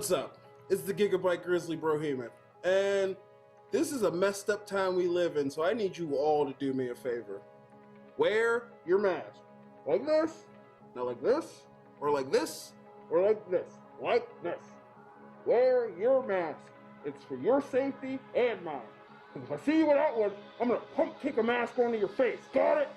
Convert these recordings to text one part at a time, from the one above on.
What's up? It's the Gigabyte Grizzly Brohemian, and this is a messed up time we live in, so I need you all to do me a favor. Wear your mask. Like this, not like this, or like this, or like this, like this. Wear your mask. It's for your safety and mine. If I see you without one, I'm gonna pump kick a mask onto your face. Got it?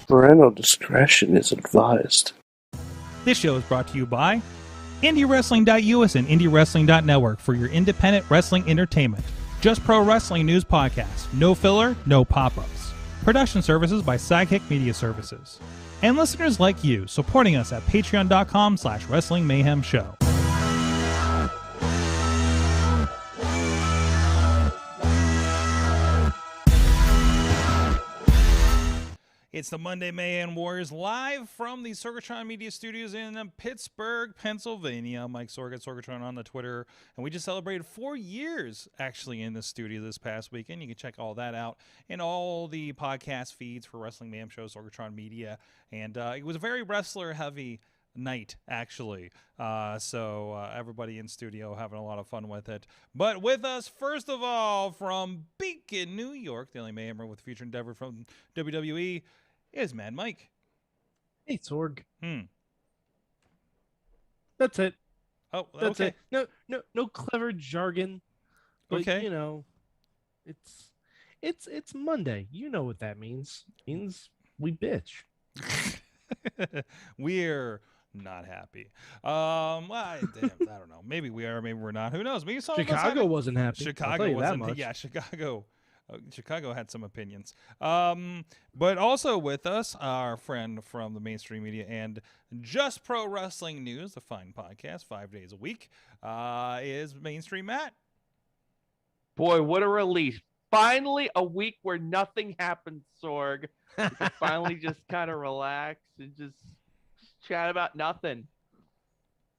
Parental discretion is advised. This show is brought to you by IndieWrestling.us and IndieWrestling.network for your independent wrestling entertainment. Just Pro Wrestling News Podcast. No filler, no pop-ups. Production services by Sidekick Media Services. And listeners like you, supporting us at patreon.com/Wrestling Mayhem Show. It's the Monday Mayhem Warriors live from the Sorgatron Media Studios in Pittsburgh, Pennsylvania. I'm Mike Sorg at Sorgatron on the Twitter, and we just celebrated 4 years actually in the studio this past weekend. You can check all that out in all the podcast feeds for Wrestling Mayhem Show, Sorgatron Media, and it was a very wrestler-heavy night, actually. So everybody in studio having a lot of fun with it. But with us, first of all, from Beacon, New York, the only Mayhemmer with future endeavor from WWE, is Mad Mike. Hey, Sorg. That's it. Oh, That's okay. it. No clever jargon. But, Okay. you know, it's Monday. You know what that means. It means we bitch. We're not happy. I don't know. Maybe we are. Maybe we're not. Who knows? Maybe some of us Chicago wasn't happy. Chicago wasn't. Yeah, Chicago had some opinions. But also with us, our friend from the mainstream media and Just Pro Wrestling News, the fine podcast, 5 days a week, is Mainstream Matt. Boy, what a relief. Finally, a week where nothing happened, Sorg. We can finally just kind of relax and just chat about nothing.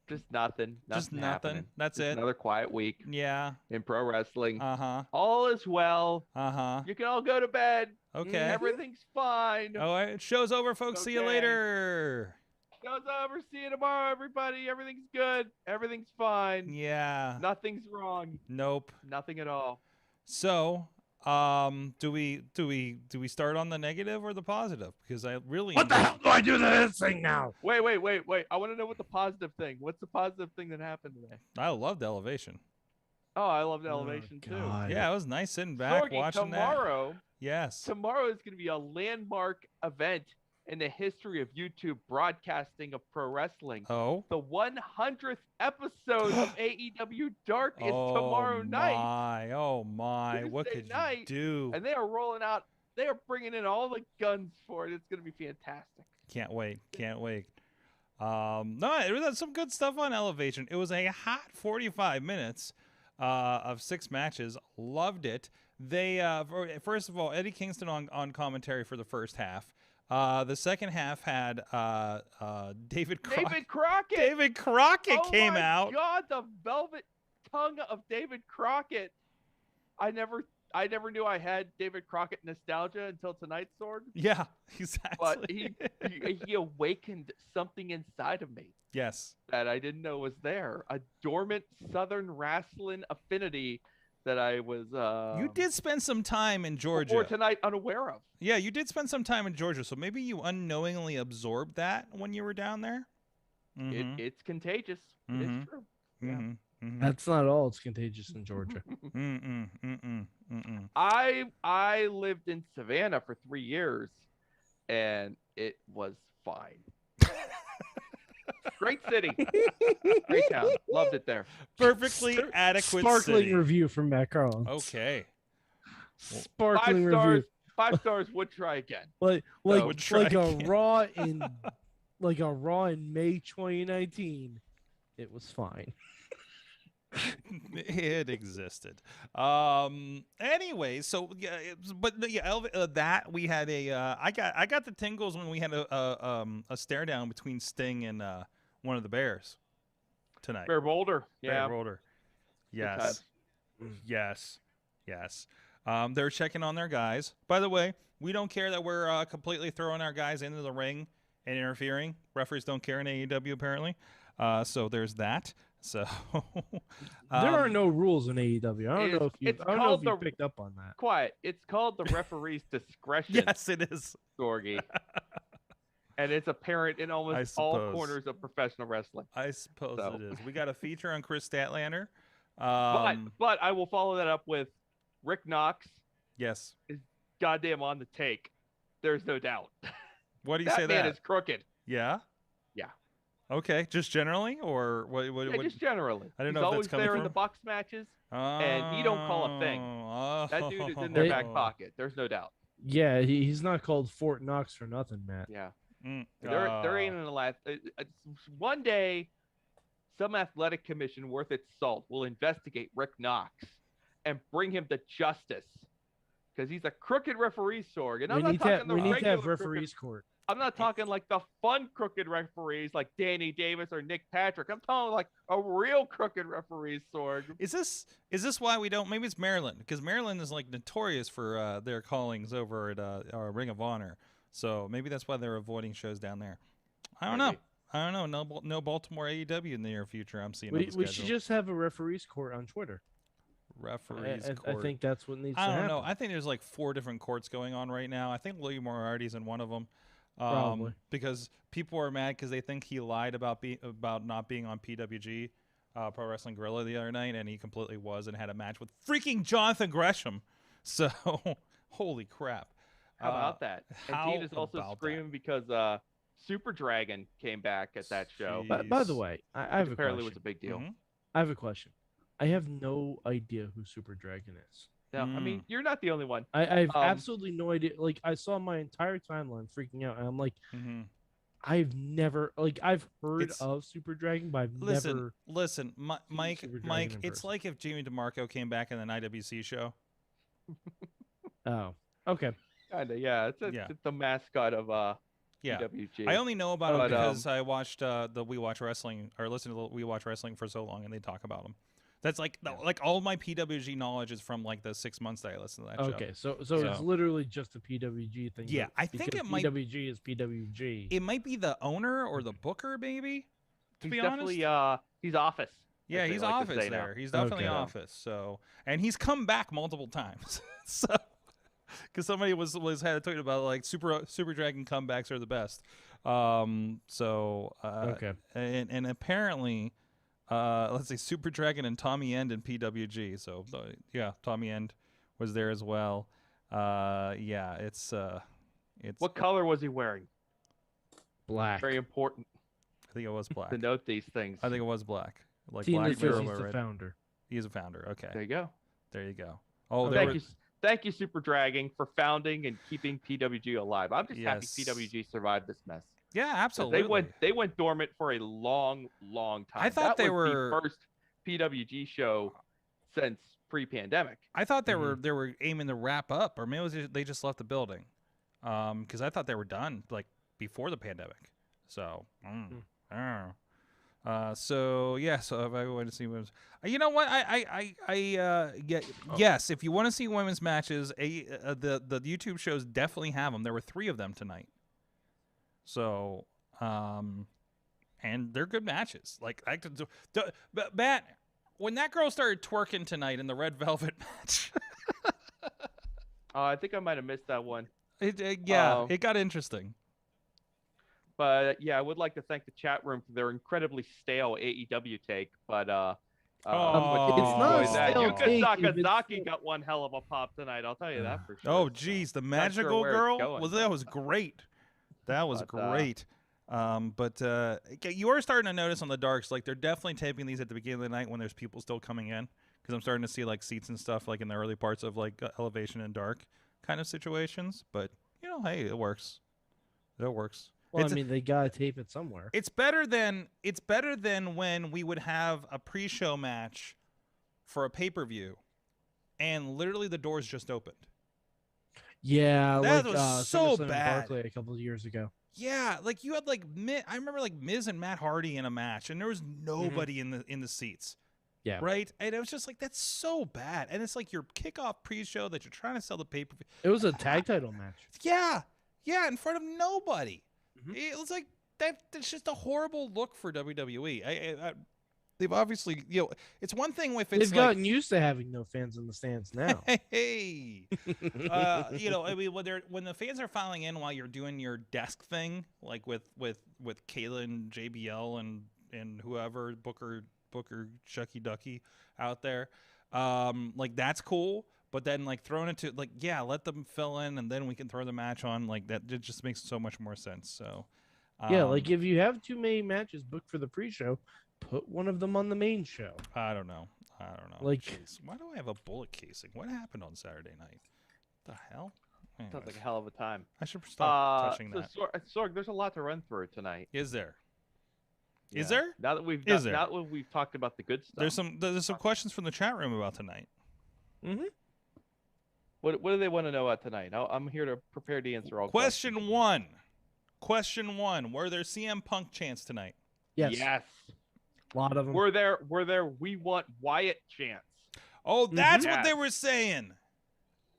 Just nothing. Nothing. Happening. That's just it. Another quiet week. Yeah. In pro wrestling. Uh-huh. All is well. Uh-huh. You can all go to bed. Okay. Everything's fine. All right. Show's over, folks. See you Okay. later. Show's over. See you tomorrow, everybody. Everything's good. Everything's fine. Yeah. Nothing's wrong. Nope. Nothing at all. So, do we start on the negative or the positive? Because I really What the hell do I do to this thing now? Wait. I want to know what the positive thing. What's the positive thing that happened today? I loved Elevation. Oh, I loved Elevation too. God. Yeah, it was nice sitting back Sorgy, watching tomorrow, that. Yes. Tomorrow is going to be a landmark event in the history of YouTube broadcasting of pro wrestling. Oh. The 100th episode of AEW Dark is tomorrow night. Oh my! Tuesday What could night, you do? And they are rolling out. They are bringing in all the guns for it. It's going to be fantastic. Can't wait. No, it was some good stuff on Elevation. It was a hot 45 minutes of 6 matches. Loved it. They first of all, Eddie Kingston on commentary for the first half. The second half had David Crockett. David Crockett came out. Oh my God, the velvet tongue of David Crockett. I never knew I had David Crockett nostalgia until tonight, Sorg. Yeah, exactly. But he awakened something inside of me. Yes. That I didn't know was there. A dormant Southern wrestling affinity that I was you did spend some time in Georgia. Before tonight unaware of. Yeah, you did spend some time in Georgia, so maybe you unknowingly absorbed that when you were down there. Mm-hmm. It's contagious. Mm-hmm. It is true. Yeah. Mm-hmm. Mm-hmm. That's not all. It's contagious in Georgia. I lived in Savannah for 3 years, and it was fine. Great city. Great town. Loved it there. Perfectly adequate Sparkling city. review from Matt Carlin. Okay. Sparkling review. 5 stars. Would try again. Like again. a Raw in May 2019. It was fine. It existed. Anyway, so yeah, that we had a I got the tingles when we had a stare down between Sting and one of the Bears tonight. Bear Boulder. Bear Boulder. Yes. Yes. They're checking on their guys. By the way, we don't care that we're completely throwing our guys into the ring and interfering. Referees don't care in AEW apparently. So there's that. So there are no rules in AEW. I don't know if you picked up on that. Quiet. It's called the referee's discretion. Yes, it is. Sorgy. And it's apparent in almost all corners of professional wrestling. I suppose it is. We got a feature on Chris Statlander. But I will follow that up with Rick Knox. Yes. Is goddamn on the take. There's no doubt. What do you say that man is crooked. Yeah? Yeah. Okay, just generally, or what? Just generally. I don't know. He's if always that's there from. In the box matches, and he don't call a thing. That dude is in their back pocket. There's no doubt. Yeah, he's not called Fort Knox for nothing, Matt. Yeah. There ain't an last. One day, some athletic commission worth its salt will investigate Rick Knox and bring him to justice because he's a crooked referee, Sorg. And we need to have referees court. I'm not talking like the fun crooked referees like Danny Davis or Nick Patrick. I'm talking like a real crooked referee, Sorg. Is this why we don't? Maybe it's Maryland, because Maryland is like notorious for their callings over at Ring of Honor. So maybe that's why they're avoiding shows down there. I don't know. No Baltimore AEW in the near future. I'm seeing. We should just have a referees court on Twitter. Referees court. I think that's what needs to happen. I don't know. I think there's like 4 different courts going on right now. I think Lee Moriarty's in one of them. Probably. Because people are mad because they think he lied about not being on PWG, Pro Wrestling Guerilla, the other night, and he completely was and had a match with freaking Jonathan Gresham. So, holy crap! How about that? And Dean is also screaming because Super Dragon came back at that show. By the way, I have apparently a question. Was a big deal. Mm-hmm. I have a question. I have no idea who Super Dragon is. No, I mean, you're not the only one. I have absolutely no idea. Like, I saw my entire timeline freaking out, and I'm like, I've never, I've heard of Super Dragon, but I've never. Listen, Mike, it's like if Jamie DeMarco came back in an IWC show. Oh, okay. Kinda, yeah. It's the mascot of PWG. I only know about him because I watched the We Watch Wrestling, or listened to the We Watch Wrestling for so long, and they talk about him. That's like all my PWG knowledge is from like the 6 months that I listened to that show. Okay, so it's literally just a PWG thing. Yeah, I think it might. PWG is PWG. It might be the owner or the booker, maybe. To be honest, he's Office. Yeah, he's Office there. He's definitely Office. So, and he's come back multiple times. So, because somebody had a tweet about like Super Dragon comebacks are the best. Okay. And apparently. Let's see, Super Dragon and Tommy End in PWG. So yeah, Tommy End was there as well. It's what color was he wearing? Black. Very important. I think it was black. To note these things. I think it was black. Like Tina black. He's the founder. He's a founder. Okay. There you go. There you go. Oh, thank you, Super Dragon, for founding and keeping PWG alive. I'm just happy PWG survived this mess. Yeah, absolutely. They went dormant for a long, long time. I thought that they was were the first PWG show since pre-pandemic. I thought they were aiming to wrap up, or maybe it was they just left the building, because I thought they were done like before the pandemic. So, I don't know. So if I want to see women's, you know what? Yes, if you want to see women's matches, the YouTube shows definitely have them. There were 3 of them tonight. So, and they're good matches. Like I could do, but Matt, when that girl started twerking tonight in the red velvet match, I think I might have missed that one. It got interesting. But yeah, I would like to thank the chat room for their incredibly stale AEW take. But it's not a stale take. Sakazaki got one hell of a pop tonight. I'll tell you that for sure. Oh, geez, the magical girl that was great. That was great. But you are starting to notice on the darks, like they're definitely taping these at the beginning of the night when there's people still coming in, because I'm starting to see like seats and stuff like in the early parts of like Elevation and Dark kind of situations. But you know, hey, it works. It works. Well, I mean, they gotta tape it somewhere. It's better than when we would have a pre-show match for a pay-per-view, and literally the doors just opened. Yeah, that like, was so SummerSlam bad. Barclay a couple of years ago. Yeah, like you had like I remember like Miz and Matt Hardy in a match, and there was nobody in the seats. Yeah, right. And it was just like, that's so bad. And it's like your kickoff pre-show that you're trying to sell the pay-per-view. It was a tag title match. Yeah, in front of nobody. It was like that. It's just a horrible look for WWE. They've obviously, it's one thing if it's they've gotten used to having no fans in the stands now. Hey, I mean, when the fans are filing in while you're doing your desk thing, like with Kayla and JBL and whoever Booker Shucky Ducky out there, like that's cool. But then like throwing it to let them fill in and then we can throw the match on, like that. It just makes so much more sense. So like if you have too many matches booked for the pre-show, put one of them on the main show. I don't know. Like, jeez, why do I have a bullet casing? What happened on Saturday night? The hell? Anyways. Sounds like a hell of a time. I should stop touching that. Sorg, there's a lot to run through tonight. Is there? Yeah. Is there? Now that we've talked about the good stuff. There's some questions from the chat room about tonight. What do they want to know about tonight? I'm here to prepare to answer all questions. Question 1. Were there CM Punk chants tonight? Yes. A lot of them. Were there we want Wyatt chants? Oh, that's what they were saying.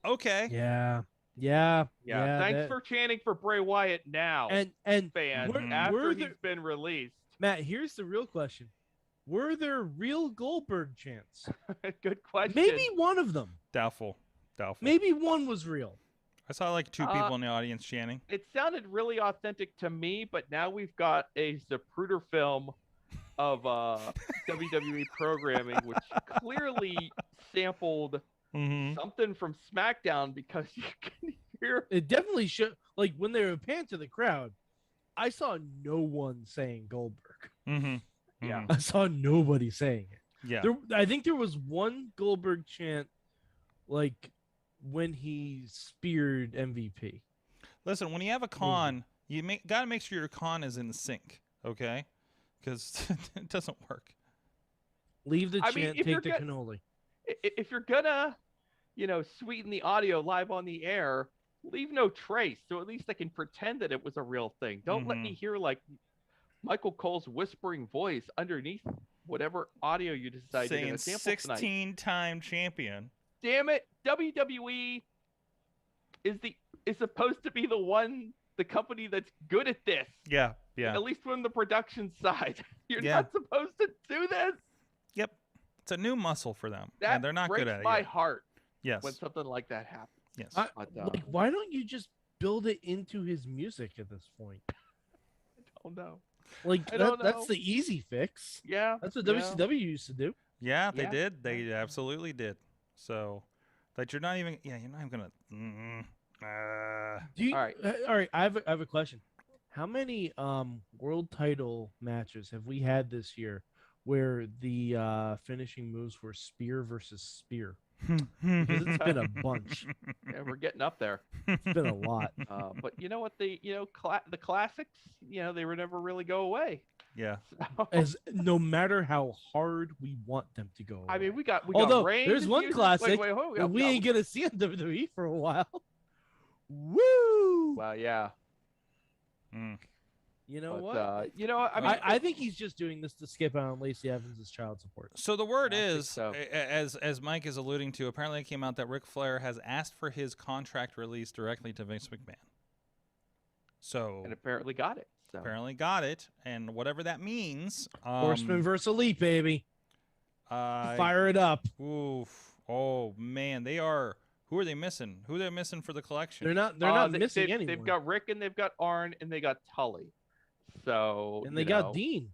Okay. Yeah. Thanks for chanting for Bray Wyatt now. And fans after he's been released. Matt, here's the real question. Were there real Goldberg chants? Good question. Maybe one of them. Doubtful. Maybe one was real. I saw like 2 people in the audience chanting. It sounded really authentic to me, but now we've got a Zapruder film of WWE programming, which clearly sampled something from SmackDown, because you can hear it. Definitely should. Like when they were panned to the crowd, I saw no one saying Goldberg. Yeah, I saw nobody saying it. Yeah, I think there was one Goldberg chant, like when he speared MVP. Listen, when you have a con, you got to make sure your con is in sync, okay? Because it doesn't work. Leave the chant, take the cannoli. If you're gonna, sweeten the audio live on the air, leave no trace, so at least I can pretend that it was a real thing. Don't let me hear like Michael Cole's whispering voice underneath whatever audio you decide you're gonna sample tonight. 16-time champion. Damn it, WWE is supposed to be the company that's good at this. Yeah. At least from the production side. You're not supposed to do this. Yep. It's a new muscle for them. That and they're not good at it. Breaks my heart. Yes. When something like that happens. Yes. Like, why don't you just build it into his music at this point? I don't know. Like that's the easy fix. Yeah. That's what WCW used to do. Yeah, they did. They absolutely did. So that you're not even gonna. All right. I have a question. How many world title matches have we had this year where the finishing moves were spear versus spear? Because it's been a bunch. Yeah, we're getting up there. It's been a lot. But you know what? The classics, they were never really go away. Yeah. So, As no matter how hard we want them to go. I mean, we got Although Reigns there's one using- classic wait, hold that on, we no. ain't gonna see on WWE for a while. Woo! Well, yeah. Mm. You know But, what? I mean, I think he's just doing this to skip out on Lacey Evans' child support. So the word I think is, so. as Mike is alluding to, apparently it came out that Ric Flair has asked for his contract release directly to Vince McMahon. So and apparently got it. So. apparently got it, and whatever that means. Horseman versus Elite, baby. Fire it up. Oof. Oh man, they are. Who are they missing? Who are they missing for the collection? They're not missing they've, anyone. They've got Rick and they've got Arn and they got Tully. So and they got Dean.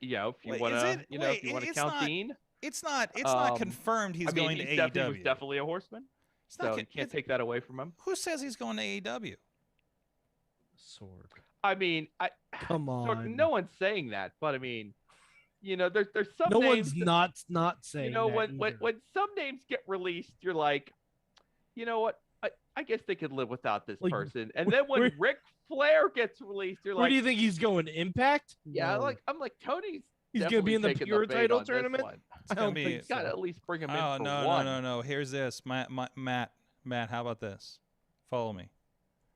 Yeah, if you Wait, want is to, it- you know, wait, if you want to it's count not- Dean, It's not confirmed he's I mean, going to he definitely was AEW. definitely a horseman. It's not So con- you can't it's- take that away from him. Who says he's going to AEW? Sorg. I mean, Come so on. no one's saying that, but I mean, you know, there's some No names one's that- not saying. you know, that when some names get released, you're like, you know what? I guess they could live without this Like, person. And then when where- Ric Flair gets released, you're Where like, do you think he's going? Impact? yeah, No. I'm like Tony's. He's gonna be in the definitely taking pure bait title on this tournament? one. I gonna don't be- think He's got to so. at least bring him in Oh for no, one. no. Here's this, Matt. How about this? Follow me.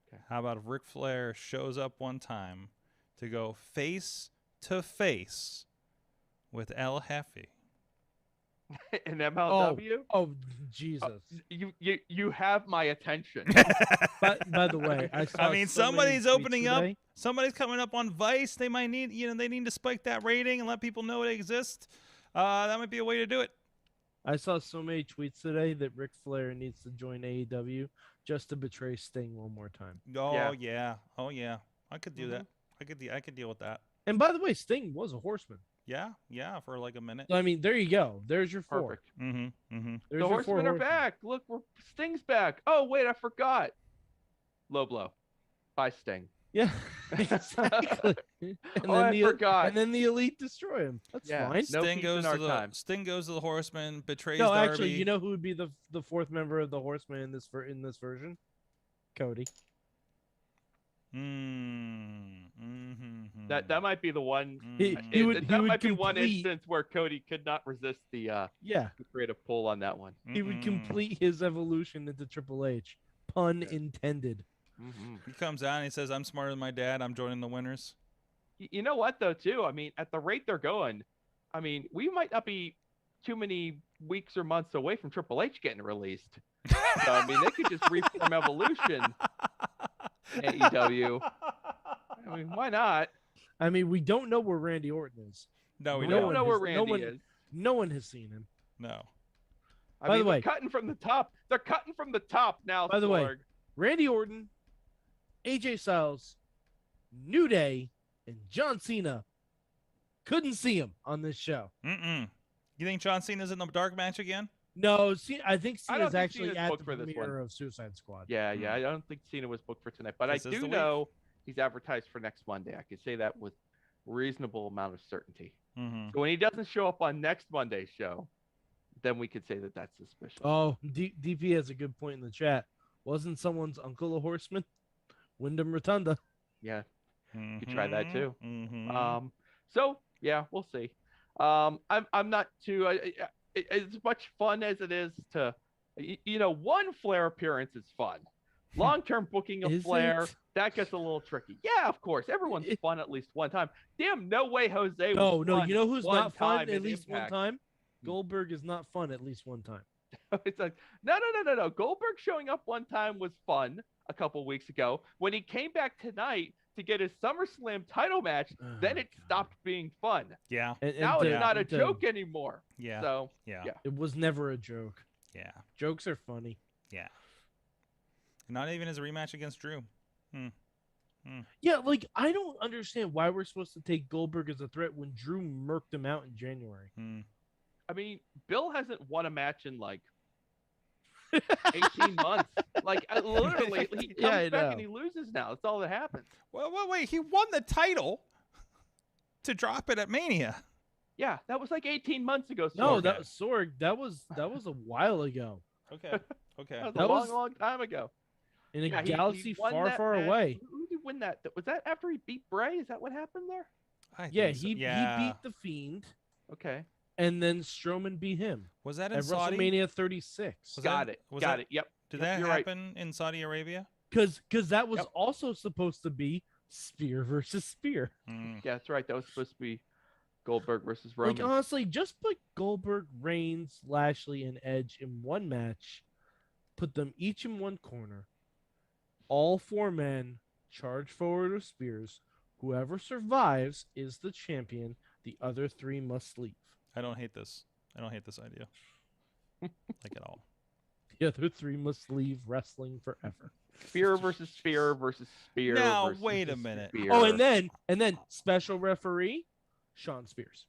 Okay. How about if Ric Flair shows up one time to go face to face with El Jefe? In MLW, Oh Jesus! you have my attention. By the way, I saw. I mean, so many somebody's tweets opening up. today. Somebody's coming up on Vice. They might need, they need to spike that rating and let people know it exists. That might be a way to do it. I saw so many tweets today that Ric Flair needs to join AEW just to betray Sting one more time. Oh Yeah. yeah. I could do that. I could deal with that. And by the way, Sting was a horseman. Yeah, for like a minute. So I mean, there you go. There's your four. Perfect. Mm-hmm. There's The your four horsemen are horsemen. back. Look, Sting's back. Oh wait, I forgot. Low blow. By Sting. Yeah, exactly. And I forgot. And then the Elite destroy him. That's Yeah. fine. No Sting peace goes in our to the time. Sting goes to the Horseman, betrays No, Darby. actually, you know who would be the fourth member of the Horsemen in this version? Cody. That might be the one. He would Might be one complete- instance where Cody could not resist the Yeah, creative pull on that one. he would complete his evolution into Triple H. Pun intended. He comes out and he says, "I'm smarter than my dad. I'm joining the winners." You know what though, too? I mean, at the rate they're going, I mean, we might not be too many weeks or months away from Triple H getting released. So, I mean, they could just reform Evolution. AEW. I mean, why not? I mean, we don't know where Randy Orton is. No, we We No don't one know has- where no Randy one- is. No one has seen him. No. I By mean, the way- they're cutting from the top. They're cutting from the top now. By the way, Sorg. Randy Orton, AJ Styles, New Day, and John Cena couldn't see him on this show. You think John Cena's in the dark match again? No, I think I don't Cena's think actually Cena's at booked the for this premiere of Suicide Squad. Yeah, I don't think Cena was booked for tonight, but This I is the do week. know he's advertised for next Monday. I can say that with reasonable amount of certainty. Mm-hmm. So when he doesn't show up on next Monday's show, then we could say that that's suspicious. Oh, DP has a good point in the chat. Wasn't someone's uncle a horseman? Wyndham Rotunda. Yeah, you could try that too. Mm-hmm. So yeah, we'll see. I'm not too. As much fun as it is to, one Flair appearance is fun. Long-term booking of Is Flair, it? that gets a little tricky. Yeah, of course, everyone's fun at least one time. Damn, no way, Jose. No, was no. fun You know who's one not fun time at in least Impact. one time? Goldberg is not fun at least one time. It's like no. Goldberg showing up one time was fun a couple weeks ago. When he came back tonight to get his SummerSlam title match, then it stopped being fun. Yeah. And Now to- it's not a to- joke anymore. Yeah. So Yeah. yeah. It was never a joke. Yeah. Jokes are funny. Yeah. Not even his rematch against Drew. Yeah, like I don't understand why we're supposed to take Goldberg as a threat when Drew murked him out in January. I mean, Bill hasn't won a match in like 18 months. Like literally, he comes Yeah, I back know. and he loses now. That's all that happens. Well, wait. He won the title to drop it at Mania. Yeah, that was like 18 months ago. No, Sorg. that was Sorg. That was a while ago. Okay. Okay. That was that a long, was- long time ago. In a Yeah, he galaxy won far, that far match. away. Who did he win that? Was that after he beat Bray? Is that what happened there? Yeah, think so. he Yeah. beat the Fiend, Okay. and then Strowman beat him Was that in at Saudi? WrestleMania 36. Was Got that- it. was Got that- it. Yep. Did Yep, that you're right. happen in Saudi Arabia? Because that was Yep. also supposed to be spear versus spear. Mm. Yeah, that's right. That was supposed to be Goldberg versus Roman. Like, honestly, just put Goldberg, Reigns, Lashley, and Edge in one match. Put them each in one corner. All 4 men charge forward with spears. Whoever survives is the champion. The other 3 must leave. I don't hate this. I don't hate this idea. Like at all. The other 3 must leave wrestling forever. Spear versus spear versus spear. Now, versus wait a minute. spear. Oh, and then special referee, Sean Spears.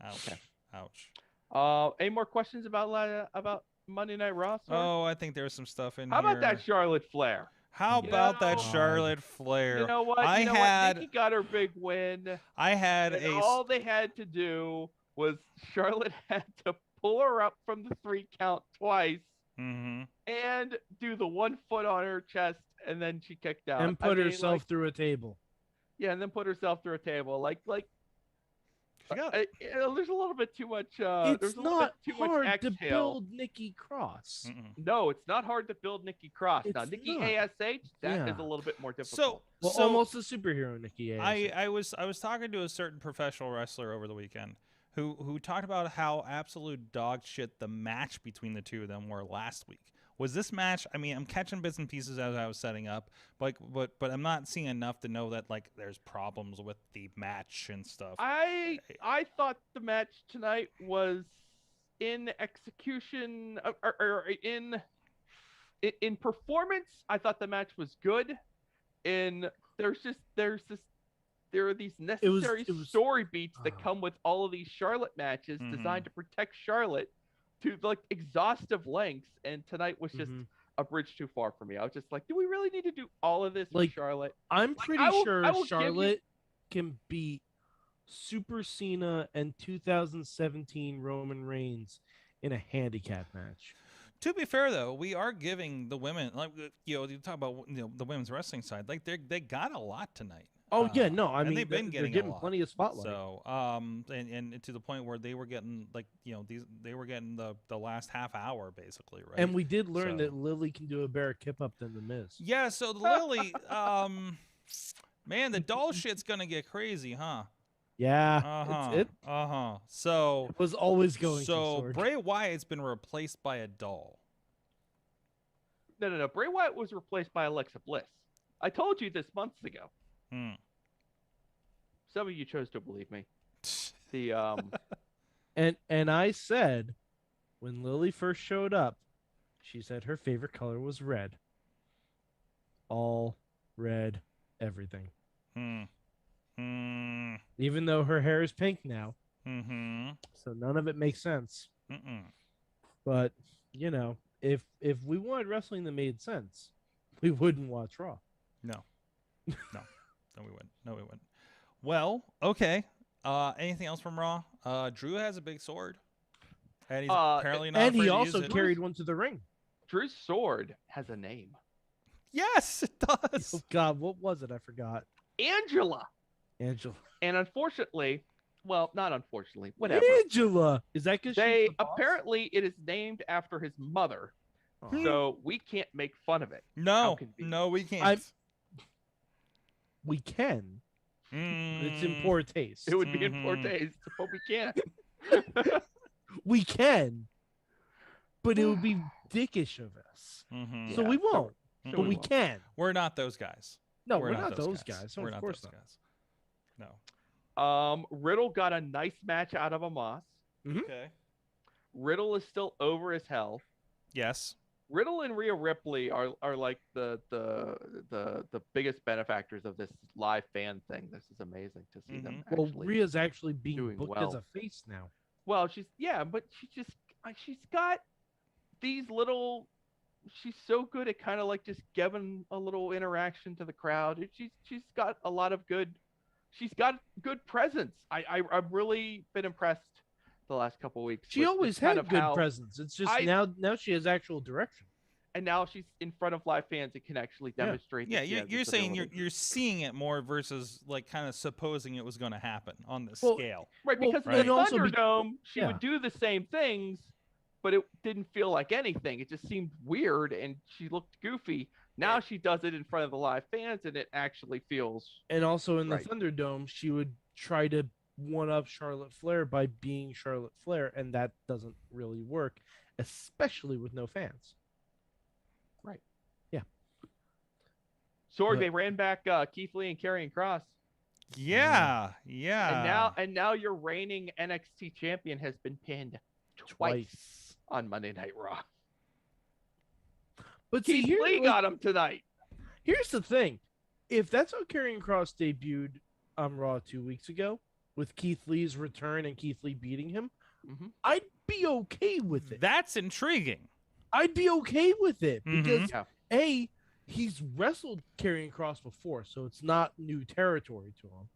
Ouch. Okay. Ouch. Any more questions about Monday Night Raw? Sorg? Oh, I think there's some stuff in How here. about that Charlotte Flair? How You about that know- Charlotte Flair? You know what? I had Nikki got her big win. I had And a all they had to do was Charlotte had to pull her up from the 3 count twice Mhm. and do the 1 foot on her chest, and then she kicked out And put I mean, herself like, through a table. yeah, and then put herself through a table. She got- There's a little bit too much. It's There's a little not bit too much hard to exhale. build Nikki Cross. Mm-mm. No, it's not hard to build Nikki Cross. Now, It's Nikki not. ASH, that is Yeah. a little bit more difficult. So, Well, so almost a superhero, Nikki. I was talking to a certain professional wrestler over the weekend who talked about how absolute dog shit the match between the two of them were last week. Was this match? I mean, I'm catching bits and pieces as I was setting up, but I'm not seeing enough to know that like there's problems with the match and stuff. I thought the match tonight was in execution or in performance. I thought the match was good. There are these necessary it was- story beats that Oh. come with all of these Charlotte matches Mhm. designed to protect Charlotte to like exhaustive lengths, and tonight was just Mhm. a bridge too far for me. I was just like, do we really need to do all of this for Like, Charlotte? I'm Like, pretty I will sure give you- Charlotte can beat Super Cena and 2017 Roman Reigns in a handicap match. To be fair, though, we are giving the women, like you talk about the women's wrestling side, like they got a lot tonight. Oh yeah, no, I and mean they've been they're getting a getting lot. plenty of spotlight. So, and to the point where they were getting like they were getting the last half hour basically, right? And we did learn So- that Lily can do a better kip up than the Miz. Yeah, so Lily, man, the doll shit's gonna get crazy, huh? Yeah, It So was always going. so to Sorg. Bray Wyatt's been replaced by a doll. No. Bray Wyatt was replaced by Alexa Bliss. I told you this months ago. Hmm. Some of you chose to believe me. The And I said when Lily first showed up, she said her favorite color was red. All red, everything. Hmm. Hmm. Even though her hair is pink now, Mm-hmm. so none of it makes sense. Mm-mm. But if we wanted wrestling that made sense, we wouldn't watch Raw. No, we wouldn't. No, we wouldn't. Well, okay. Anything else from Raw? Drew has a big sword, and he's apparently not And he afraid to also use it. carried one to the ring. Drew's sword has a name. Yes, it does. Oh God, what was it? I forgot. Angela. Angela. And unfortunately, well, not unfortunately, whatever. Angela. Is that because They apparently it is named after his mother, Oh. so we can't make fun of it. No, convenient. no, we can't. we can. It's in Mm. poor taste. It would be in poor Mhm. taste, but we can't. We can, but it would be dickish of us. Mhm. So Yeah, we so- won't. Mhm. But we can. We're not those guys. No, we're not those guys. We're Of not course those not. guys. No. Riddle got a nice match out of Amos. Okay. Riddle is still over as hell. Yes. Riddle and Rhea Ripley are like the biggest benefactors of this live fan thing. This is amazing to see them. Well, Actually. Rhea's actually being doing booked as well. a face now. Well, but she's got these little. She's so good at kind of like just giving a little interaction to the crowd. She's got a lot of good. She's got good presence. I've really been impressed the last couple of weeks. She with always just kind had of good how- presence. It's just I- now she has actual direction. and now she's in front of live fans and can actually demonstrate. Yeah, that she has you're this saying ability. you're seeing it more versus like kind of supposing it was going to happen on this Well, scale. Right, because Right. in the also Thunderdome, she yeah. would do the same things, but it didn't feel like anything. It just seemed weird, and she looked goofy. Now she does it in front of the live fans, and it actually feels. And also in the Right. Thunderdome, she would try to one-up Charlotte Flair by being Charlotte Flair, and that doesn't really work, especially with no fans. Right. Yeah. Sorg, But- they ran back Keith Lee and Karrion Kross. Yeah. And now your reigning NXT champion has been pinned twice on Monday Night Raw. But see, Keith Lee got him tonight. Here's the thing. If that's how Karrion Kross debuted on Raw 2 weeks ago, with Keith Lee's return and Keith Lee beating him, I'd be okay with it. That's intriguing. I'd be okay with it because Yeah. A, he's wrestled Karrion Kross before, so it's not new territory to him.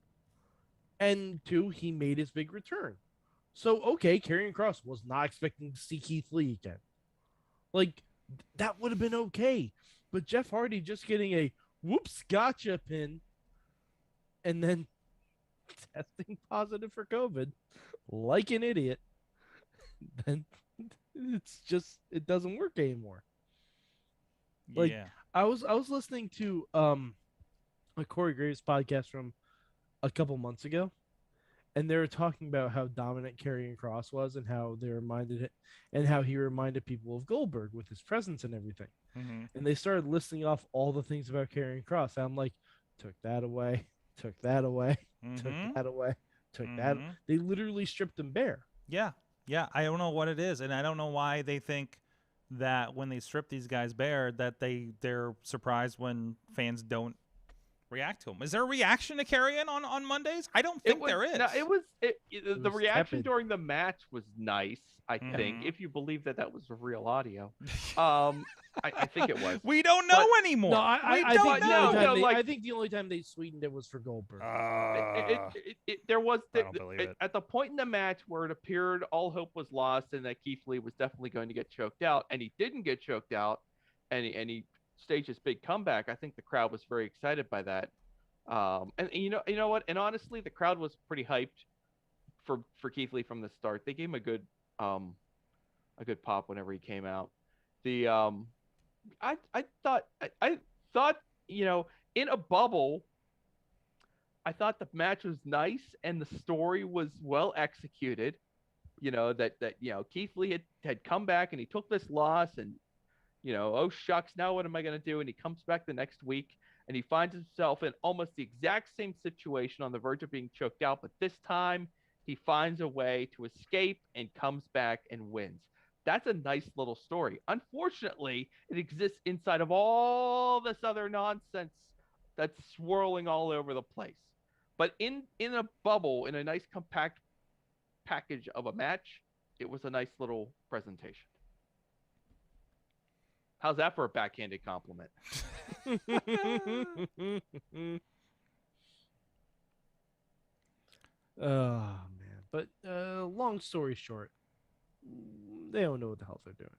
And 2, he made his big return. So okay, Karrion Kross was not expecting to see Keith Lee again. Like, that would have been okay. But Jeff Hardy just getting a whoops gotcha pin and then testing positive for COVID like an idiot, then it's just, it doesn't work anymore. Like, yeah. I was listening to a Corey Graves podcast from a couple months ago, and they were talking about how dominant Karrion Kross was and how they reminded it, and how he reminded people of Goldberg with his presence and everything. And they started listing off all the things about Karrion Kross. And I'm like, took that away, took that away, took that away, took that. They literally stripped him bare. Yeah. I don't know what it is, and I don't know why they think that when they strip these guys bare that they're surprised when fans don't react to them. Is there a reaction to Karrion on Mondays? I don't think there is. No, the was reaction tepid. during the match was nice, I think, if you believe that was real audio. I think it was. We don't know anymore. No, I we don't think the know. only time like- I think the only time they sweetened it was for Goldberg. There was I don't believe it. at the point in the match where it appeared all hope was lost and that Keith Lee was definitely going to get choked out, and he didn't get choked out, and he staged his big comeback. I think the crowd was very excited by that. And you know what? And honestly, the crowd was pretty hyped for Keith Lee from the start. They gave him a good pop whenever he came out. I thought, in a bubble, I thought the match was nice and the story was well executed. That Keith Lee had come back and he took this loss and, oh shucks, now what am I going to do? And he comes back the next week and he finds himself in almost the exact same situation on the verge of being choked out, but this time he finds a way to escape and comes back and wins. That's a nice little story. Unfortunately, it exists inside of all this other nonsense that's swirling all over the place. But in a bubble, in a nice compact package of a match, it was a nice little presentation. How's that for a backhanded compliment? Oh man! But long story short, they don't know what the hell they're doing.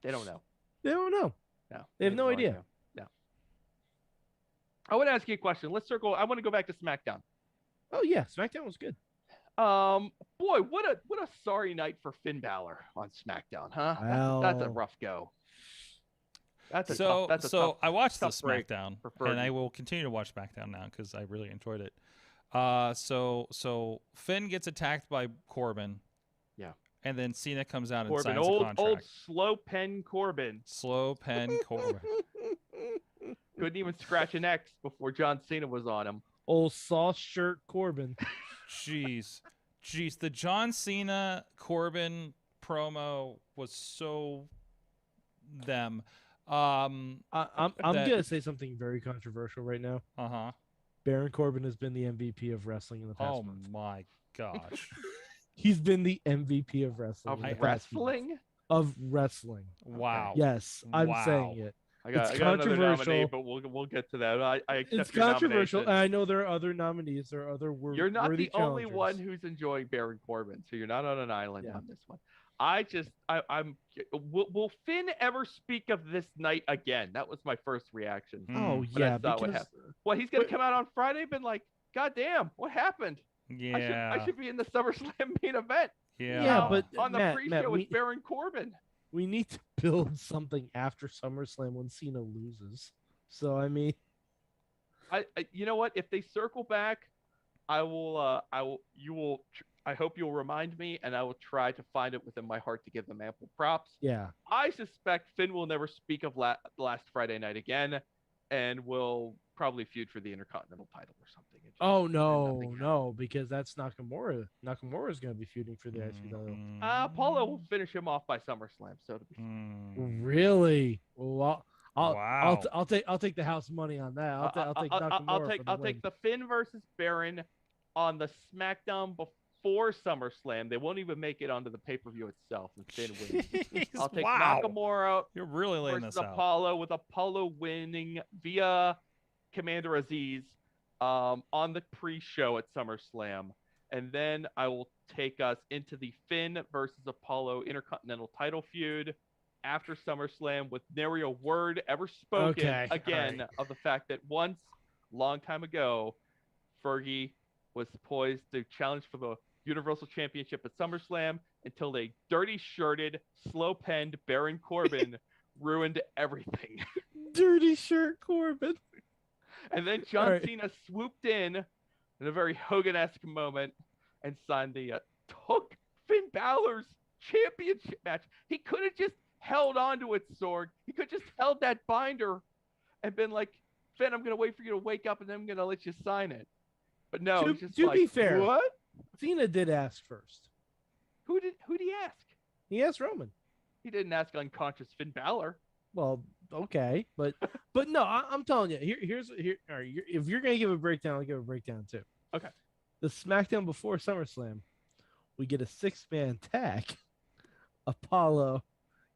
They don't know. They don't know. No, They have no idea. No. I want to ask you a question. Let's circle. I want to go back to SmackDown. Oh yeah, SmackDown was good. Boy, what a sorry night for Finn Balor on SmackDown, huh? That's a Well. rough go. That's a So tough I watched the tough break SmackDown, for and I Fergie. will continue to watch SmackDown now because I really enjoyed it. So Finn gets attacked by Corbin. Yeah. And then Cena comes out and Corbin, signs a old contract. slow pen Corbin. Slow pen Corbin. Couldn't even scratch an X before John Cena was on him. Old sauce shirt Corbin. Jeez, the John Cena Corbin promo was so them. I'm that- gonna say something very controversial right now. Baron Corbin has been the MVP of wrestling in the past Oh month. my gosh. He's been the MVP of wrestling. Of in the past month. wrestling? Of wrestling. Wow. Yes, I'm Wow. saying it. I got It's another nominee, controversial. but we'll get to that. I accept It's your controversial, and nomination. I know there are other nominees. There are other You're not worthy the only challengers. one who's enjoying Baron Corbin, so you're not on an island Yeah. on this one. Will Finn ever speak of this night again? That was my first reaction. Oh when I yeah, saw what because happened. Well, he's gonna come out on Friday, been like, God damn, what happened? Yeah. I should be in the SummerSlam main event. yeah, but On the Matt, pre-show with Baron Corbin. we need to build something after SummerSlam when Cena loses. So I mean, I you know what? If they circle back, I will. I hope you'll remind me, and I will try to find it within my heart to give them ample props. yeah. I suspect Finn will never speak of last Friday night again, and will probably feud for the Intercontinental title or something. Oh no, because that's Nakamura. Nakamura is going to be feuding for the IC title. Apollo will finish him off by SummerSlam, so to be. Really? Well, Wow. I'll take the house money on that. I'll take Nakamura. I'll take the Finn versus Baron on the SmackDown before SummerSlam. They won't even make it onto the pay-per-view itself, and Finn wins. I'll take Nakamura You're really laying versus this out. Apollo, with Apollo winning via Commander Aziz on the pre-show at SummerSlam. And then I will take us into the Finn versus Apollo Intercontinental title feud after SummerSlam, with nary a word ever spoken again of the fact that once, long time ago, Fergie was poised to challenge for the Universal Championship at SummerSlam until they dirty-shirted, slow-penned Baron Corbin ruined everything. Dirty shirt Corbin. And then John Cena swooped in a very Hogan-esque moment and signed took Finn Balor's championship match. He could have just held on to it, Sorg. He could have just held that binder and been like, Finn, I'm going to wait for you to wake up and then I'm going to let you sign it. But no, he's just to like, be fair, what? Cena did ask first. Who'd he ask? He asked Roman. He didn't ask unconscious Finn Balor. Well, okay, but no, I'm telling you, all right, if you're gonna give a breakdown, I'll give a breakdown too. Okay. The SmackDown before SummerSlam, we get a 6-man tag: Apollo,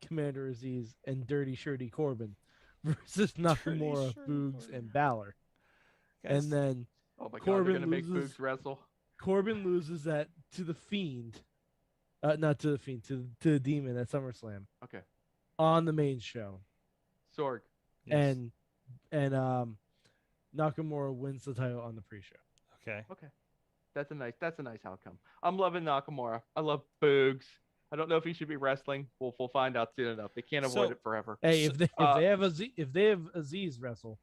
Commander Aziz, and Dirty Shirty Corbin versus Nakamura, Boogs, and Balor. Guys, And then Oh my God, Corbin they're gonna make loses- Boogs wrestle. Corbin loses that to the Fiend, not to the Fiend, to the Demon at SummerSlam Okay. on the main show. Sorg. yes. And Nakamura wins the title on the pre-show. Okay. Okay. That's a nice outcome. I'm loving Nakamura. I love Boogs. I don't know if he should be wrestling. We'll find out soon enough. They can't avoid it forever. Hey, if they have Aziz wrestle,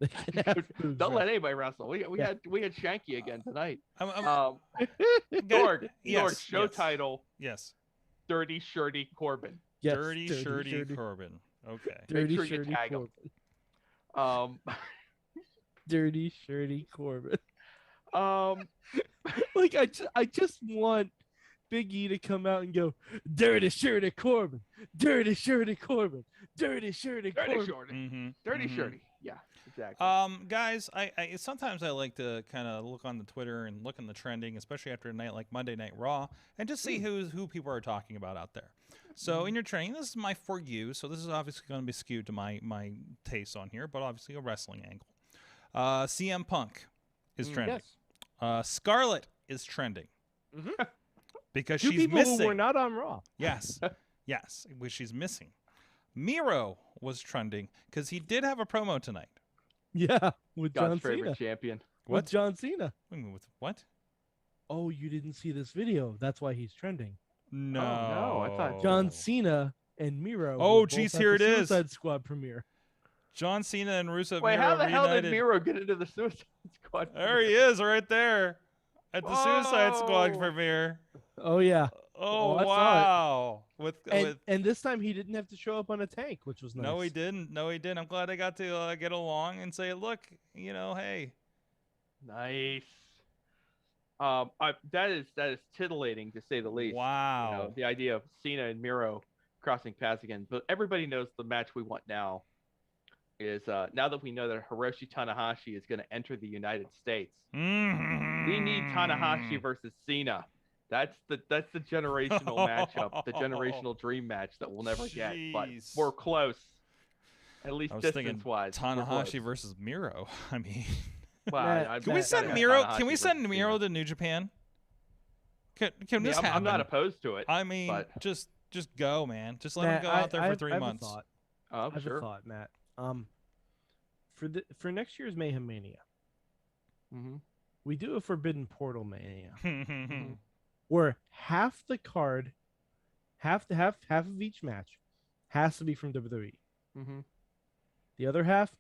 they can have Boogs Don't let wrestle. anybody wrestle. We had Shanky again tonight. I'm Sorg, yes, show yes. title, Yes. Dirty Shirty Corbin. Yes, Dirty Shirty Corbin. Okay. Dirty Make sure you Shirty tag him. Corbin. Um, Dirty Shirty Corbin. um, Like I just want Big E to come out and go, Dirty Shirty Corbin, Dirty Shirty Corbin, Dirty Shirty Dirty Corbin. Shorty. Mm-hmm. Dirty Shirty. Yeah, exactly. Guys, I sometimes I like to kind of look on the Twitter and look in the trending, especially after a night like Monday Night Raw, and just see who people are talking about out there. So in your trending, this is my For You, so this is obviously going to be skewed to my taste on here, but obviously a wrestling angle. CM Punk is trending. Yes. Scarlett is trending because Two she's people missing. who were not on Raw. Yes, yes, which she's missing. Miro was trending because he did have a promo tonight. Yeah, with John God's Cena. favorite champion. What? With John Cena. Wait a minute, with what? Oh, you didn't see this video. That's why he's trending. No, no, I thought John Cena and Miro. Oh, were both geez, at here the it is. Suicide Squad premiere. John Cena and Rusev. Wait, Miro how the hell did reunited. Miro get into the Suicide Squad? There he is, right there, at the Suicide Squad Whoa. premiere. Oh yeah. Oh I saw wow! With And this time he didn't have to show up on a tank, which was nice. no, he didn't. No, he didn't. I'm glad I got to get along and say, look, hey. Nice. That is titillating to say the least. Wow. You know, the idea of Cena and Miro crossing paths again, but everybody knows the match we want now is now that we know that Hiroshi Tanahashi is going to enter the United States. Mm-hmm. We need Tanahashi versus Cena. That's the generational matchup, the generational dream match that we'll never get, but Jeez. we're close. At least I was thinking distance-wise. we're Tanahashi close. versus Miro. I mean, Well, Matt, I can we bet send I got Miro? Tanahashi Can we send versus Miro Cena. to New Japan? Can I this mean, happen? I'm not opposed to it. I mean, but- just just go, man. Just let Matt, him go out there for 3 I have months. A thought. Oh, I have sure. a thought, Matt. For next year's Mayhem Mania, Mm-hmm. we do a Forbidden Portal Mania, Mm-hmm. where half the card, half of each match, has to be from WWE. Mm-hmm. The other half,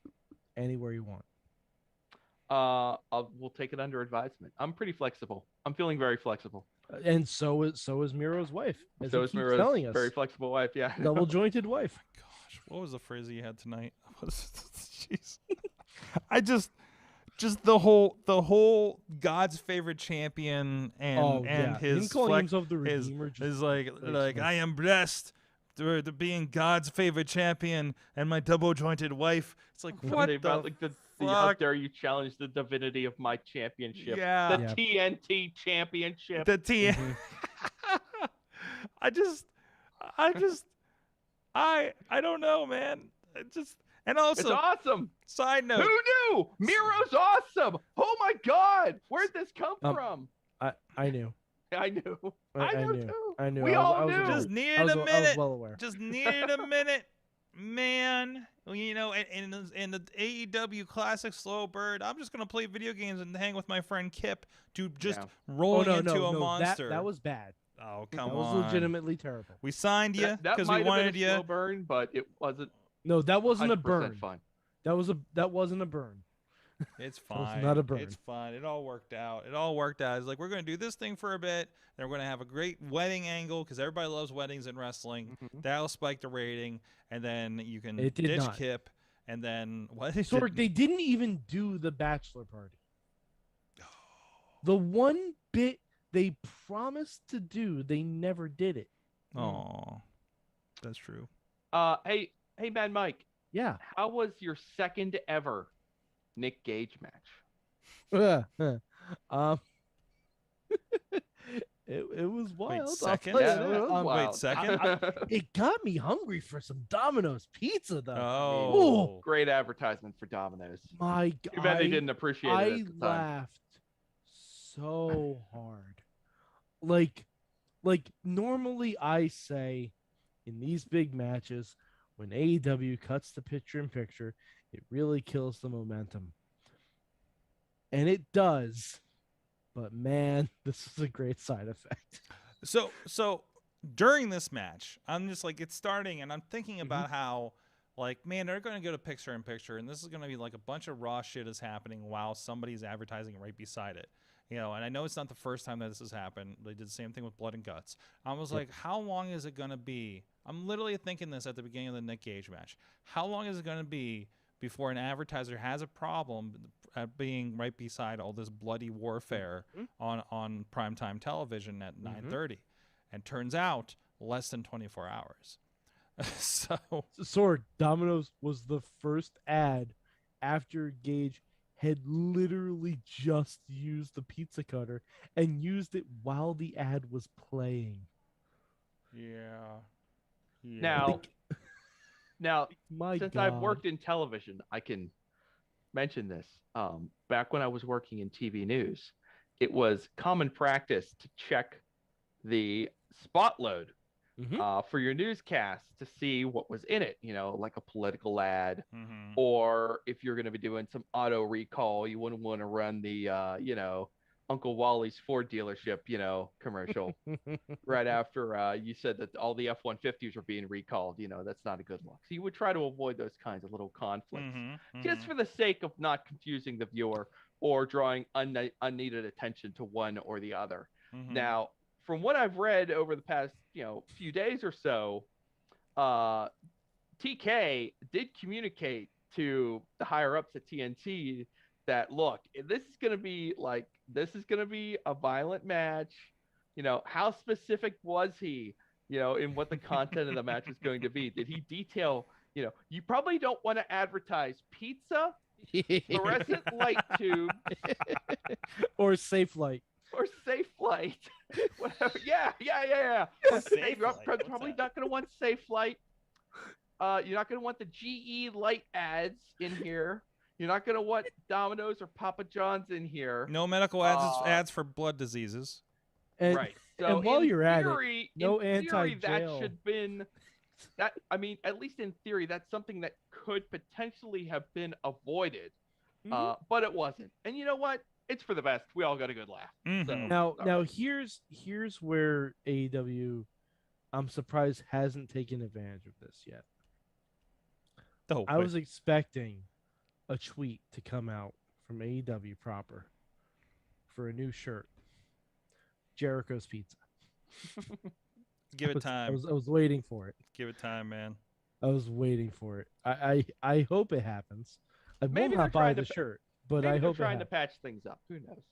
anywhere you want. We'll take it under advisement. I'm pretty flexible. I'm feeling very flexible. And so is Miro's wife. As So he is keeps Mira's telling us, very flexible wife. Yeah. double jointed wife. Gosh, what was the phrase he had tonight? Jeez. I just the whole God's favorite champion and his him calling flex, himself the his Redeemer just is like breaks me. I am blessed to being God's favorite champion and my double jointed wife. It's like what the about like the how fuck? dare you challenge the divinity of my championship? Yeah. The Yeah. TNT championship. The T. Mhm. I don't know, man. And It's also awesome. side Who note. knew? Miro's awesome. Oh my God. Where'd this come from? I knew. I knew. I know knew. too. I knew. We I was, all I was knew. aware. Just I needed was, a I was minute. well aware. Just needed a minute, man. You know, in the AEW Classic Slow Bird, I'm just gonna play video games and hang with my friend Kip to just Yeah. rolling no, into a no, monster. That was bad. Oh, come That was on. legitimately terrible. We signed you That because might we have wanted been a slow you. burn, but it wasn't. No, that wasn't a 100% burn. fun. That wasn't a burn. It's That was fine. not a burn. It's fine. It all worked out. It's like we're gonna do this thing for a bit. Then we're gonna have a great wedding angle because everybody loves weddings in wrestling. Mhm. That'll spike the rating, and then you can It did ditch not. Kip, and then what? Sorg, they didn't even do the bachelor party. The one bit they promised to do, they never did it. Oh, that's true. Hey, Mad Mike. Yeah. How was your second ever Nick Gage match? It was wild. I'll second? tell you Yeah, that. that was Wait, wild. second? It got me hungry for some Domino's pizza, though. Oh, Great advertisement for Domino's. My Too God, bad they didn't appreciate I it at the time. laughed so hard. Like normally I say in these big matches, when AEW cuts the picture-in-picture, it really kills the momentum. And it does. But man, this is a great side effect. so during this match, I'm just like, it's starting, and I'm thinking about how, like, man, they're going to go to picture-in-picture, and this is going to be like a bunch of raw shit is happening while somebody's advertising right beside it. You know, and I know it's not the first time that this has happened. They did the same thing with Blood and Guts. I was like, how long is it going to be? I'm literally thinking this at the beginning of the Nick Gage match. How long is it going to be before an advertiser has a problem being right beside all this bloody warfare on primetime television at 9:30? And turns out, less than 24 hours. So Sorg, Domino's was the first ad after Gage had literally just used the pizza cutter and used it while the ad was playing. yeah. Now, My since God. I've worked in television, I can mention this. Back when I was working in TV news, it was common practice to check the spot load for your newscast to see what was in it, you know, like a political ad, or if you're going to be doing some auto recall, you wouldn't want to run the, you know, Uncle Wally's Ford dealership, you know, commercial right after you said that all the F-150s were being recalled. You know, that's not a good look. So you would try to avoid those kinds of little conflicts just for the sake of not confusing the viewer or drawing unneeded attention to one or the other. Now, from what I've read over the past, you know, few days or so, TK did communicate to the higher ups at TNT that, look, this is going to be a violent match. You know, how specific was he, you know, in what the content of the match was going to be? Did he detail, you know, you probably don't want to advertise pizza, fluorescent light tube, or Safe Light. or Safe Light. Whatever. Yeah. Safe You're Light, probably what's not going to want Safe Light. You're not going to want the GE light ads in here. You're not going to want Domino's or Papa John's in here. No medical ads for blood diseases. And, Right. So and while in you're at theory, it, no in theory, that anti-jail. should been that. I mean, at least in theory, that's something that could potentially have been avoided, Mhm. but it wasn't. And you know what? It's for the best. We all got a good laugh. Mhm. So Now, all now right. here's where AEW, I'm surprised hasn't taken advantage of this yet. Oh, I was expecting a tweet to come out from AEW proper for a new shirt, Jericho's Pizza. give I it was- time. I was waiting for it. Give it time, man. I was waiting for it. I hope it happens. I Maybe will they're not buy trying the to- shirt, but Maybe I they're hope it trying to happens. patch things up. Who knows?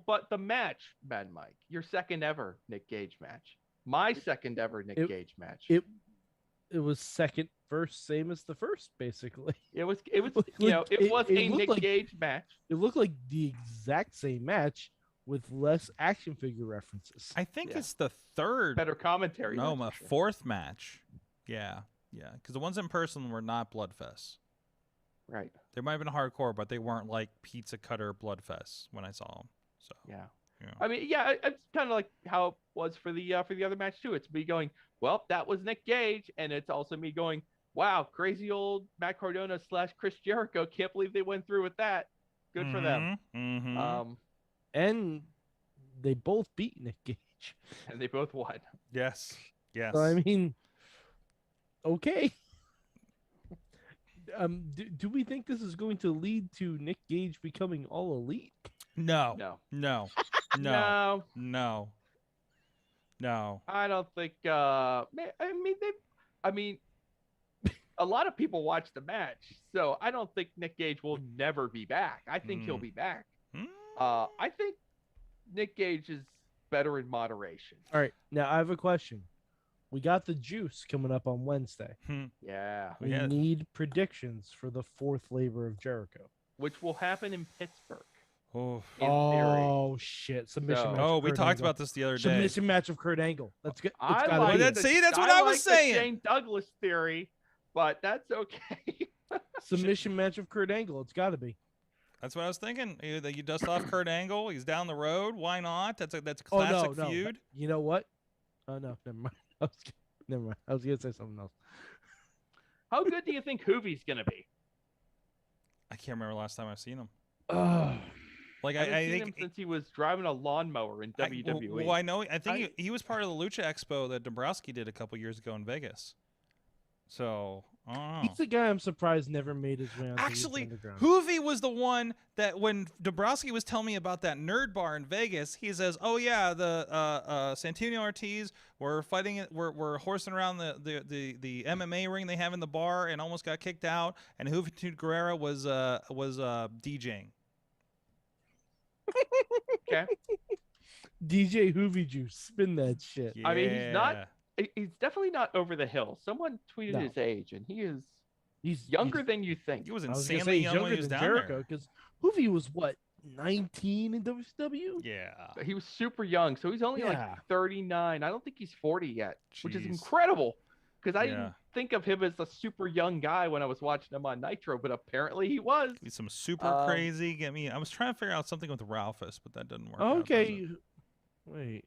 But the match, Mad Mike, your second ever Nick Gage match, my second ever Nick Gage match. It was second verse, same as the first, basically. It was Like, you know, it was a looked Nick like- Gage match. It looked like the exact same match with less action figure references. I think Yeah. it's the third. Better commentary. No, that's my for sure. fourth match. Yeah, yeah. Because the ones in person were not Bloodfests. Right. They might have been hardcore, but they weren't like pizza cutter Bloodfests when I saw them. So Yeah. yeah. I mean, yeah, it's kind of like how it was for the other match too. It's me going, well, that was Nick Gage, and it's also me going, wow, crazy old Matt Cardona / Chris Jericho. Can't believe they went through with that. Good for them. Mm-hmm. And they both beat Nick Gage. And they both won. Yes. Yes. So I mean, okay. Do we think this is going to lead to Nick Gage becoming all elite? no. No. No. No. No, No. No. I don't think. I mean, a lot of people watch the match, so I don't think Nick Gage will never be back. I think he'll be back. Hmm? I think Nick Gage is better in moderation. All right, now I have a question. We got the juice coming up on Wednesday. Yeah, We Yeah. need predictions for the fourth labor of Jericho. which will happen in Pittsburgh. Oh. In theory. Oh shit! Submission So- match. Oh, of we Kurt talked Angle. about this the other day. Submission match of Kurt Angle. That's good. I gotta like be that- it. see, that's what I was like the saying. Shane Douglas theory, but that's okay. Submission match of Kurt Angle. It's got to be. That's what I was thinking. Either you dust off Kurt Angle. He's down the road. Why not? That's a Oh classic no, no. feud. You know what? Oh no, never mind. Never mind. I was gonna say something else. How good do you think Hoovie's gonna be? I can't remember the last time I've seen him. Oh, Like I haven't I seen think him since he was driving a lawnmower in WWE. Well, I know. I think he was part of the Lucha Expo that Dombrowski did a couple years ago in Vegas. So, I don't know. he's the guy I'm surprised never made his way onto Actually, the underground. Hoovie was the one that when Dombrowski was telling me about that nerd bar in Vegas, he says, "Oh yeah, the Santino Ortiz were fighting, were horsing around the MMA ring they have in the bar and almost got kicked out, and Juventud Guerrera was DJing." Okay. DJ Hoovie Juice, spin that shit. I mean, he's not- Yeah. He's definitely not over the hill. Someone tweeted No. his age, and he is He's younger than you think. He was I was gonna insanely say he's young when younger he was than down Jericho there. because Hoovie was what 19 in WCW. Yeah. He was super young, so he's only Yeah. like 39. I don't think he's 40 yet, which is Jeez. incredible. Because I Yeah. didn't think of him as a super young guy when I was watching him on Nitro, but apparently he was. Be some super Um, crazy. Get me. I was trying to figure out something with Ralphus, but that didn't work. out, does Okay, it? wait.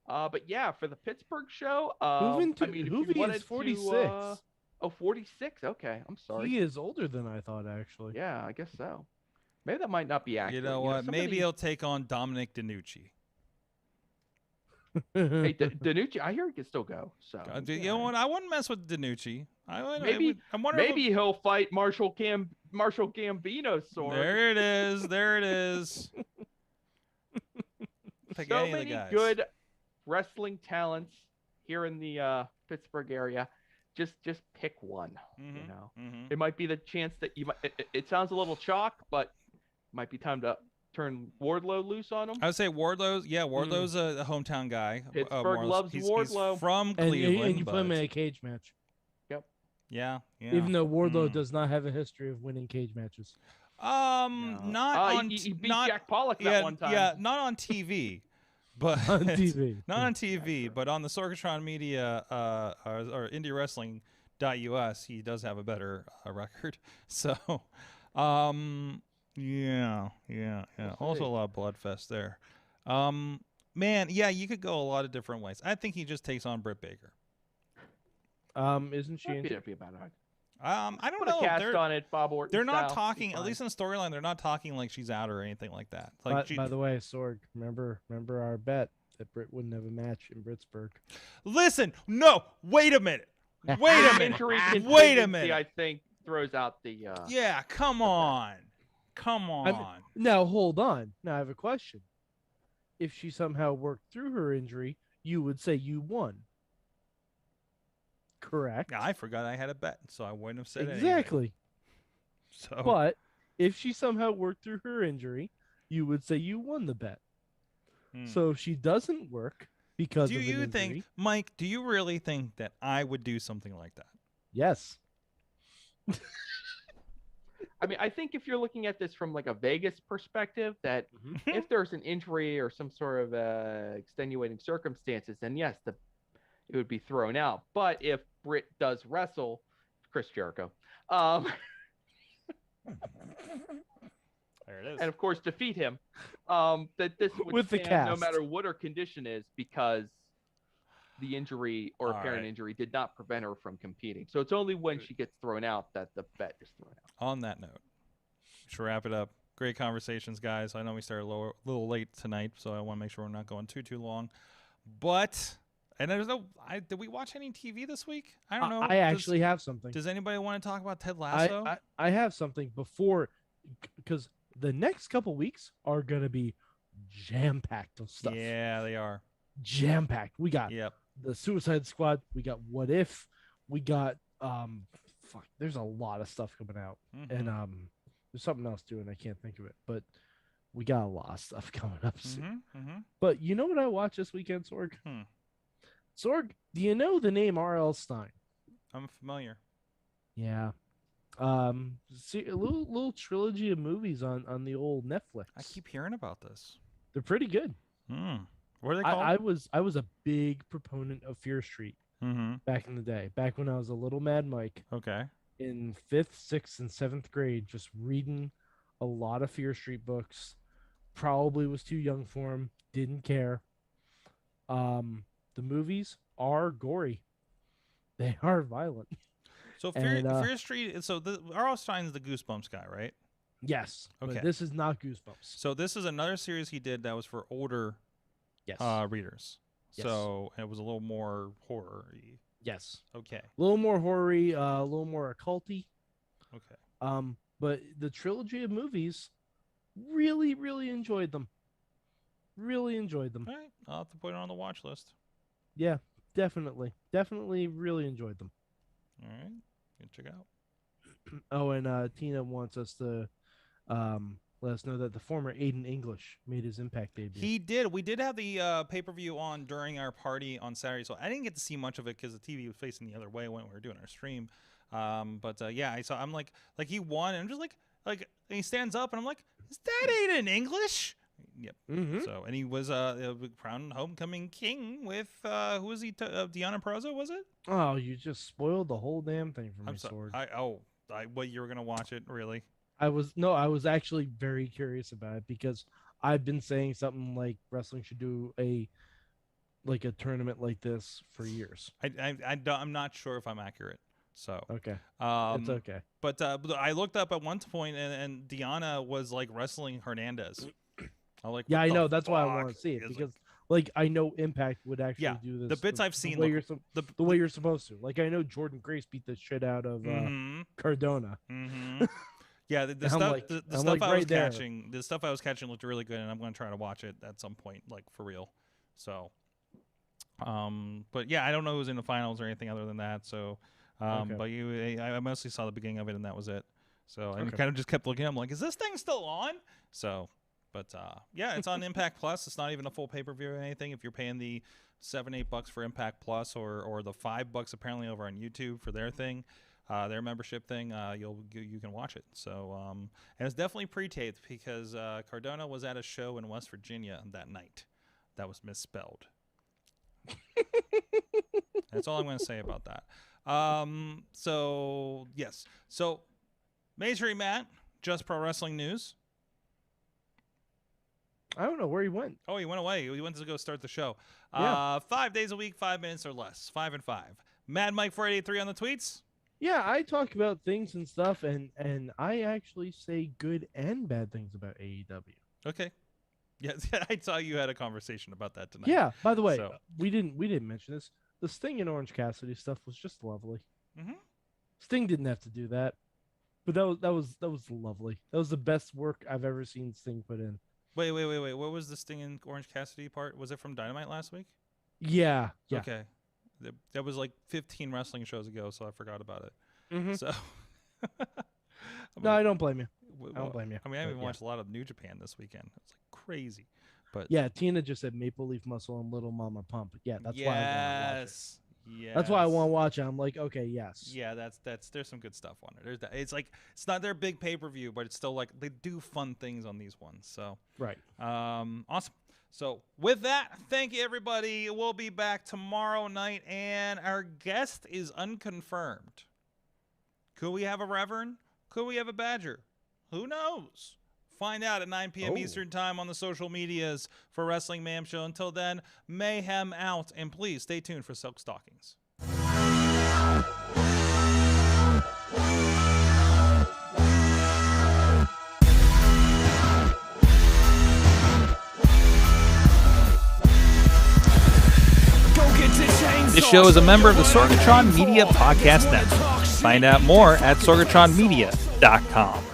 But yeah, for the Pittsburgh show, Hoovie I mean, if you Hoovie wanted is to, 46. 46. Okay, I'm sorry. He is older than I thought, actually. Yeah, I guess so. Maybe that might not be accurate. You know what? Maybe somebody- he'll take on Dominic DeNucci. Hey, Danucci, I hear he can still go. So You know what? I wouldn't mess with DeNucci. Maybe- I'm wondering. maybe he'll fight Marshall Gambino's sword. There it is. There it is. Pick So any of the many guys. good wrestling talents here in the Pittsburgh area. Just pick one. You Mhm, know, mhm. it might be the chance that you might. It sounds a little chalk, but it might be time to turn Wardlow loose on him. I would say Wardlow's. Yeah, Wardlow's a hometown guy. Pittsburgh more or less. loves He's Wardlow. from And Cleveland. you put him but- in a cage match, Yeah, yeah. even though Wardlow Mm. does not have a history of winning cage matches. Not on. He beat not, Jack Pollock yeah, that one time. Yeah, not on TV. But On TV. not on TV, but on the Sorgatron Media or Indie Wrestling.us, he does have a better record. So, Yeah. We'll Also see. a lot of bloodfest there. Man, yeah, you could go a lot of different ways. I think he just takes on Britt Baker. Isn't she? That'd be about it. I don't Put know. a cast on it, Bob Orton. They're not style. talking, Be at fine. least in the storyline, they're not talking like she's out or anything like that. Like, By the way, Sorg, remember our bet that Britt wouldn't have a match in Pittsburgh. listen, no, wait a minute. Wait a minute. Injury Wait a contingency, minute. I think throws out the. Yeah, come on. Come on. Now hold on. Now I have a question. If she somehow worked through her injury, you would say you won. Correct. Yeah, I forgot I had a bet, so I wouldn't have said anything. Exactly. So, But if she somehow worked through her injury, you would say you won the bet. So if she doesn't work because do of an you injury, think, Mike, do you really think that I would do something like that? yes. I mean, I think if you're looking at this from like a Vegas perspective, that if there's an injury or some sort of extenuating circumstances, then yes, it would be thrown out. But if Britt does wrestle, Chris Jericho, There it is. and of course defeat him, that this would With the stand no cast. matter what her condition is, because the injury or All apparent right. injury did not prevent her from competing. So it's only when she gets thrown out that the bet is thrown out. On that note, we should wrap it up. Great conversations, guys. I know we started a little late tonight, so I want to make sure we're not going too long. But, and there's no, did we watch any TV this week? I don't know. I actually have something. Does anybody want to talk about Ted Lasso? I have something before, because the next couple weeks are going to be jam-packed of stuff. Yeah, they are. Jam-packed. We got Yep. the Suicide Squad. We got What If. We got, there's a lot of stuff coming out. Mhm. And there's something else too, and I can't think of it. But we got a lot of stuff coming up soon. But you know what I watched this weekend, Sorg? Sorg, do you know the name R.L. Stein? I'm familiar. Yeah. See, a little trilogy of movies on the old Netflix. I keep hearing about this. They're pretty good. What are they called? I was a big proponent of Fear Street back in the day. Back when I was a little Mad Mike. Okay. In 5th, 6th, and 7th grade, just reading a lot of Fear Street books. Probably was too young for him. Didn't care. The movies are gory. They are violent. So Fear Street. So R.L. Stein's the Goosebumps guy, right? Yes. Okay. But this is not Goosebumps. So this is another series he did that was for older Yes. readers. Yes. So it was a little more horror-y. Yes. Okay. A little more horror-y, a little more occulty. Okay. But the trilogy of movies, really, really enjoyed them. Really enjoyed them. All right. I'll have to put it on the watch list. Yeah, definitely. Definitely really enjoyed them. All right. Good check out. Oh, and Tina wants us to let us know that the former Aiden English made his Impact debut. He did. We did have the pay-per-view on during our party on Saturday, so I didn't get to see much of it because the TV was facing the other way when we were doing our stream. But yeah, I saw. I'm like he won, and I'm just like and he stands up, and I'm like, is that Aiden English? Yep. So, and he was crowned homecoming king with who was he? Deonna Purrazzo, was it? Oh, you just spoiled the whole damn thing for me, I'm sorry. Sorg. What, you were gonna watch it? Really? I was actually very curious about it because I've been saying something like wrestling should do a tournament like this for years. I'm not sure if I'm accurate. So okay, it's okay. But I looked up at one point and Deonna was like wrestling Hernandez. I'm like, Yeah, what I the know. That's why I fuck? want to see it It's because I know Impact would actually do this. The bits I've seen the way, look- the way you're supposed to. Like I know Jordan Grace beat the shit out of Cardona. Yeah, the I'm stuff like- the I'm stuff like I was right there. catching, the stuff I was catching looked really good, and I'm going to try to watch it at some point, like for real. So, but yeah, I don't know who's in the finals or anything other than that. So, Okay. but I mostly saw the beginning of it, and that was it. So I Okay. kind of just kept looking. I'm like, is this thing still on? So, but yeah, it's on Impact Plus. It's not even a full pay-per-view or anything. If you're paying the $7-8 for Impact Plus or the $5 apparently over on YouTube for their thing. Their membership thing, you can watch it. So, and it's definitely pre-taped because Cardona was at a show in West Virginia that night. That was misspelled. That's all I'm going to say about that. So yes. So, Major Matt, Just Pro Wrestling News. I don't know where he went. Oh, he went away. He went to go start the show. Yeah. 5 days a week, 5 minutes or less. 5 and 5. Mad Mike 483 on the tweets. Yeah, I talk about things and stuff, and I actually say good and bad things about AEW. Okay. Yes, I saw you had a conversation about that tonight. Yeah. By the way, So- we didn't mention this. The Sting and Orange Cassidy stuff was just lovely. Mm-hmm. Sting didn't have to do that, but that was lovely. That was the best work I've ever seen Sting put in. Wait. What was the Sting and Orange Cassidy part? Was it from Dynamite last week? Yeah. Okay. That was like 15 wrestling shows ago, so I forgot about it. Mm-hmm. So. No, I don't blame you. Well, I don't blame you. I mean, I but even yeah. watched a lot of New Japan this weekend. It's like crazy. But Yeah, Tina just said Maple Leaf Muscle and Little Mama Pump. Yeah, that's why I want to watch it. Yes. That's why I want to watch it. I'm like, okay, yes. Yeah, that's there's some good stuff on it. There's that. It's like it's not their big pay-per-view, but it's still like they do fun things on these ones. So Right. awesome. So with that, thank you everybody. We'll be back tomorrow night, and our guest is unconfirmed. Could we have a Reverend? Could we have a Badger? Who knows? Find out at 9 p.m. Eastern Time on the social medias for Wrestling Mayhem Show. Until then, Mayhem out, and please stay tuned for Silk Stockings. This show is a member of the Sorgatron Media Podcast Network. Find out more at sorgatronmedia.com.